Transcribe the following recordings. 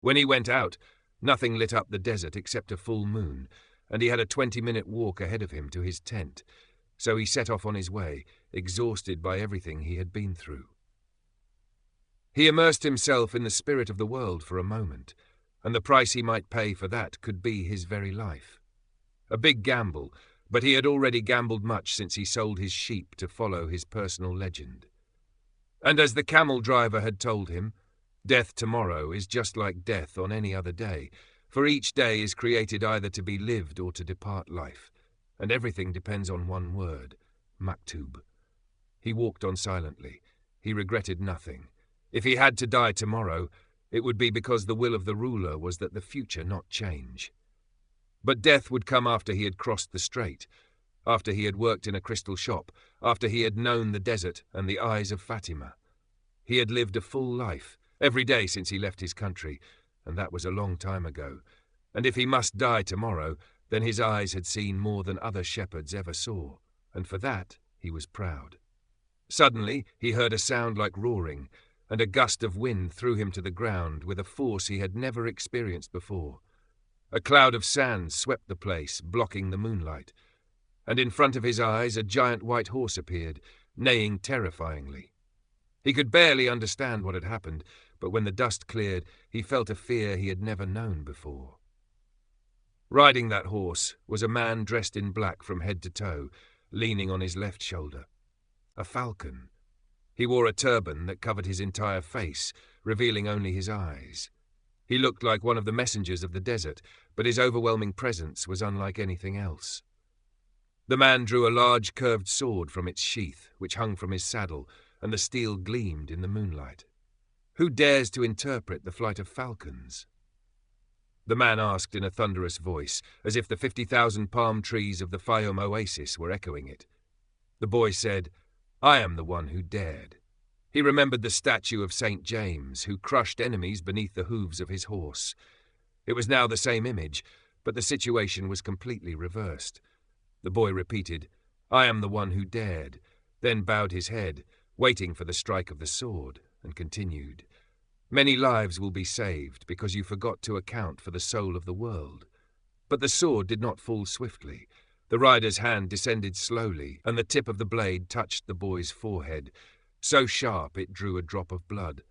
When he went out, nothing lit up the desert except a full moon, and he had a 20-minute walk ahead of him to his tent, so he set off on his way, exhausted by everything he had been through. He immersed himself in the spirit of the world for a moment, and the price he might pay for that could be his very life. A big gamble, but he had already gambled much since he sold his sheep to follow his personal legend. And as the camel driver had told him, death tomorrow is just like death on any other day, for each day is created either to be lived or to depart life, and everything depends on one word, maktub. He walked on silently. He regretted nothing. If he had to die tomorrow, it would be because the will of the ruler was that the future not change. But death would come after he had crossed the strait, after he had worked in a crystal shop, after he had known the desert and the eyes of Fatima. He had lived a full life, every day since he left his country, and that was a long time ago. And if he must die tomorrow, then his eyes had seen more than other shepherds ever saw, and for that he was proud. Suddenly he heard a sound like roaring, and a gust of wind threw him to the ground with a force he had never experienced before. A cloud of sand swept the place, blocking the moonlight, and in front of his eyes a giant white horse appeared, neighing terrifyingly. He could barely understand what had happened, but when the dust cleared, he felt a fear he had never known before. Riding that horse was a man dressed in black from head to toe, leaning on his left shoulder. A falcon. He wore a turban that covered his entire face, revealing only his eyes. He looked like one of the messengers of the desert, but his overwhelming presence was unlike anything else. The man drew a large curved sword from its sheath, which hung from his saddle, and the steel gleamed in the moonlight. Who dares to interpret the flight of falcons? The man asked in a thunderous voice, as if the 50,000 palm trees of the Fayoum oasis were echoing it. The boy said, "I am the one who dared." He remembered the statue of St. James, who crushed enemies beneath the hooves of his horse. It was now the same image, but the situation was completely reversed. The boy repeated, "I am the one who dared," then bowed his head, waiting for the strike of the sword, and continued, "Many lives will be saved because you forgot to account for the soul of the world." But the sword did not fall swiftly. The rider's hand descended slowly, and the tip of the blade touched the boy's forehead, so sharp it drew a drop of blood.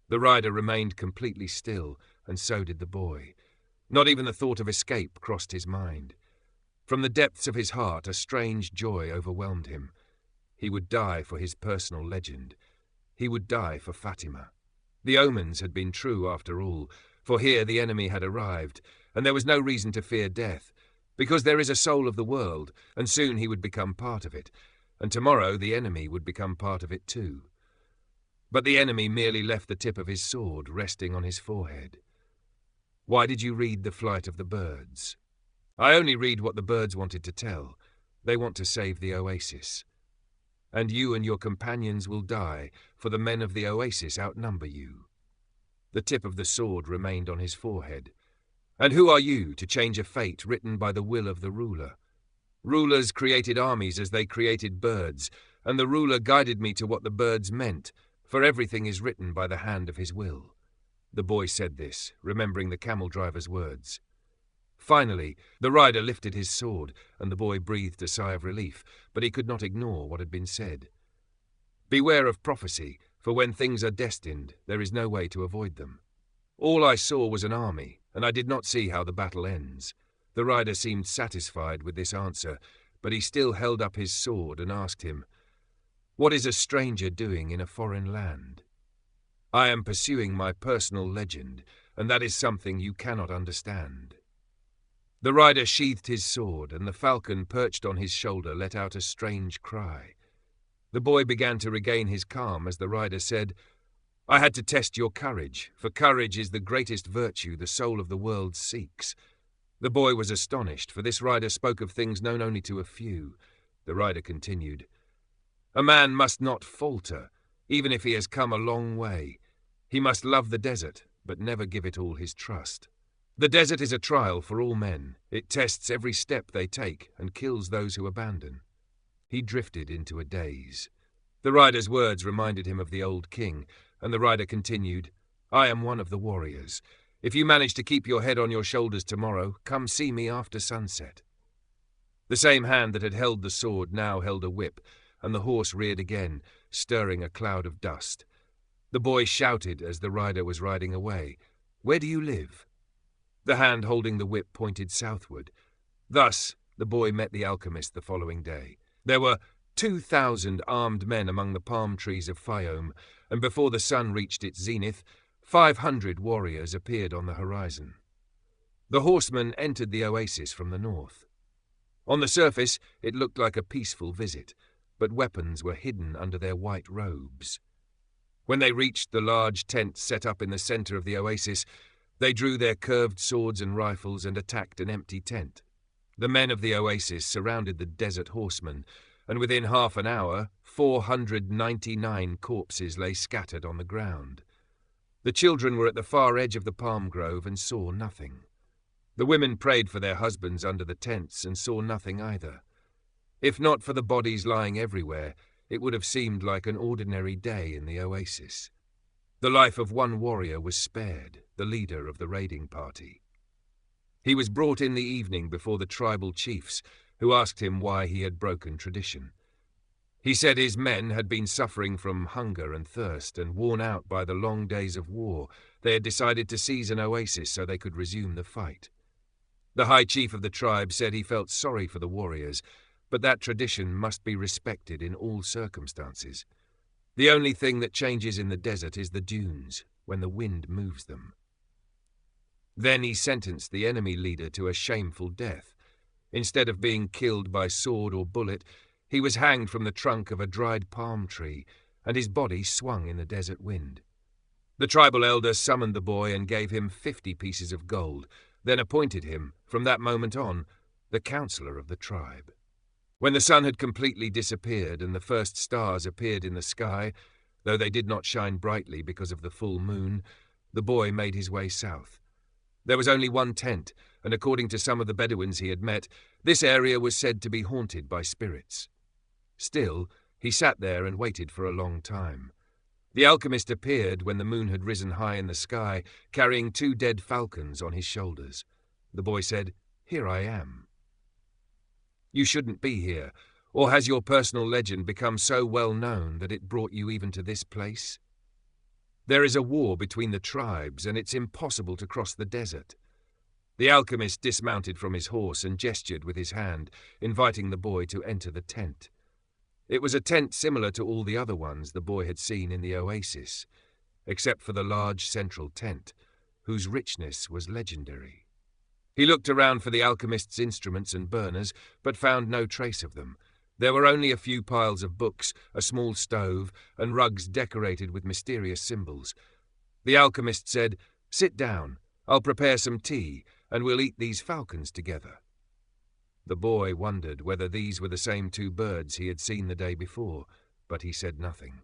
The rider remained completely still, and so did the boy. Not even the thought of escape crossed his mind. From the depths of his heart, a strange joy overwhelmed him. He would die for his personal legend. He would die for Fatima. The omens had been true after all, for here the enemy had arrived, and there was no reason to fear death, because there is a soul of the world, and soon he would become part of it, and tomorrow the enemy would become part of it too. But the enemy merely left the tip of his sword resting on his forehead. "Why did you read The Flight of the Birds?" "I only read what the birds wanted to tell. They want to save the oasis. And you and your companions will die, for the men of the oasis outnumber you." The tip of the sword remained on his forehead. "And who are you to change a fate written by the will of the ruler? Rulers created armies as they created birds, and the ruler guided me to what the birds meant, for everything is written by the hand of his will." The boy said this, remembering the camel driver's words. Finally, the rider lifted his sword, and the boy breathed a sigh of relief, but he could not ignore what had been said. "Beware of prophecy, for when things are destined, there is no way to avoid them. All I saw was an army, and I did not see how the battle ends." The rider seemed satisfied with this answer, but he still held up his sword and asked him, "What is a stranger doing in a foreign land?" "I am pursuing my personal legend, and that is something you cannot understand." The rider sheathed his sword, and the falcon perched on his shoulder let out a strange cry. The boy began to regain his calm as the rider said, "I had to test your courage, for courage is the greatest virtue the soul of the world seeks." The boy was astonished, for this rider spoke of things known only to a few. The rider continued, "A man must not falter, even if he has come a long way. He must love the desert, but never give it all his trust. The desert is a trial for all men. It tests every step they take and kills those who abandon." He drifted into a daze. The rider's words reminded him of the old king, and the rider continued, "I am one of the warriors. If you manage to keep your head on your shoulders tomorrow, come see me after sunset." The same hand that had held the sword now held a whip, and the horse reared again, stirring a cloud of dust. The boy shouted as the rider was riding away, "Where do you live?" The hand holding the whip pointed southward. Thus the boy met the alchemist the following day. There were 2,000 armed men among the palm trees of Fiume, and before the sun reached its zenith, 500 warriors appeared on the horizon. The horsemen entered the oasis from the north. On the surface, it looked like a peaceful visit, but weapons were hidden under their white robes. When they reached the large tent set up in the center of the oasis, they drew their curved swords and rifles and attacked an empty tent. The men of the oasis surrounded the desert horsemen, and within half an hour, 499 corpses lay scattered on the ground. The children were at the far edge of the palm grove and saw nothing. The women prayed for their husbands under the tents and saw nothing either. If not for the bodies lying everywhere, it would have seemed like an ordinary day in the oasis. The life of one warrior was spared, the leader of the raiding party. He was brought in the evening before the tribal chiefs, who asked him why he had broken tradition. He said his men had been suffering from hunger and thirst, and worn out by the long days of war, they had decided to seize an oasis so they could resume the fight. The high chief of the tribe said he felt sorry for the warriors, but that tradition must be respected in all circumstances. The only thing that changes in the desert is the dunes, when the wind moves them. Then he sentenced the enemy leader to a shameful death. Instead of being killed by sword or bullet, he was hanged from the trunk of a dried palm tree, and his body swung in the desert wind. The tribal elder summoned the boy and gave him 50 pieces of gold, then appointed him, from that moment on, the counselor of the tribe. When the sun had completely disappeared and the first stars appeared in the sky, though they did not shine brightly because of the full moon, the boy made his way south. There was only one tent, and according to some of the Bedouins he had met, this area was said to be haunted by spirits. Still, he sat there and waited for a long time. The alchemist appeared when the moon had risen high in the sky, carrying 2 dead falcons on his shoulders. The boy said, "Here I am." "You shouldn't be here, or has your personal legend become so well known that it brought you even to this place? There is a war between the tribes, and it's impossible to cross the desert." The alchemist dismounted from his horse and gestured with his hand, inviting the boy to enter the tent. It was a tent similar to all the other ones the boy had seen in the oasis, except for the large central tent, whose richness was legendary. He looked around for the alchemist's instruments and burners, but found no trace of them. There were only a few piles of books, a small stove, and rugs decorated with mysterious symbols. The alchemist said, "Sit down, I'll prepare some tea, and we'll eat these falcons together." The boy wondered whether these were the same 2 birds he had seen the day before, but he said nothing.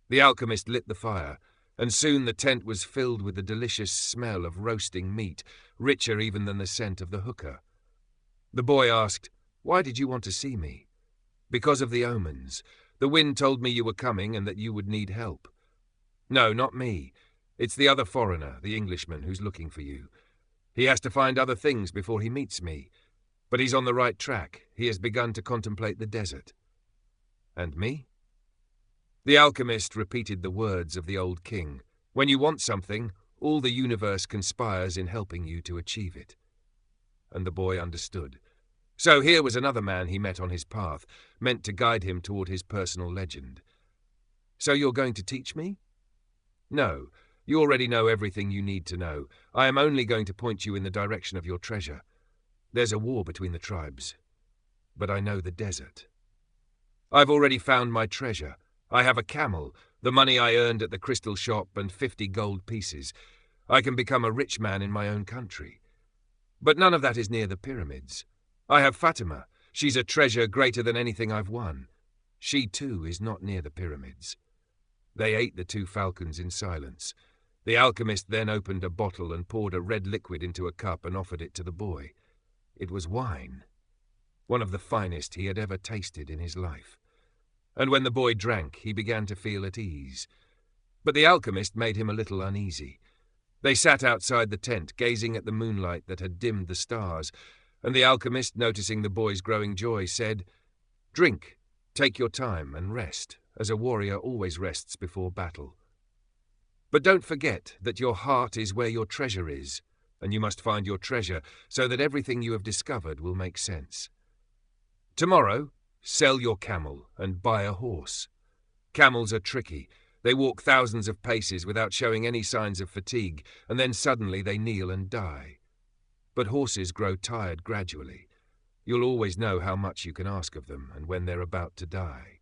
The alchemist lit the fire, and soon the tent was filled with the delicious smell of roasting meat, richer even than the scent of the hookah. The boy asked, "Why did you want to see me?" "Because of the omens. The wind told me you were coming and that you would need help." "No, not me. It's the other foreigner, the Englishman, who's looking for you. He has to find other things before he meets me. But he's on the right track. He has begun to contemplate the desert." "And me?" The alchemist repeated the words of the old king. "When you want something, all the universe conspires in helping you to achieve it." And the boy understood. So here was another man he met on his path, meant to guide him toward his personal legend. "So you're going to teach me?" "No, you already know everything you need to know. I am only going to point you in the direction of your treasure. There's a war between the tribes, but I know the desert. I've already found my treasure. I have a camel, the money I earned at the crystal shop, and 50 gold pieces. I can become a rich man in my own country. But none of that is near the pyramids. I have Fatima. She's a treasure greater than anything I've won. She, too, is not near the pyramids." They ate the 2 falcons in silence. The alchemist then opened a bottle and poured a red liquid into a cup and offered it to the boy. It was wine, one of the finest he had ever tasted in his life. And when the boy drank, he began to feel at ease. But the alchemist made him a little uneasy. They sat outside the tent, gazing at the moonlight that had dimmed the stars, and the alchemist, noticing the boy's growing joy, said, "Drink, take your time, and rest, as a warrior always rests before battle. But don't forget that your heart is where your treasure is, and you must find your treasure so that everything you have discovered will make sense. Tomorrow, sell your camel and buy a horse. Camels are tricky. They walk thousands of paces without showing any signs of fatigue, and then suddenly they kneel and die. But horses grow tired gradually. You'll always know how much you can ask of them and when they're about to die."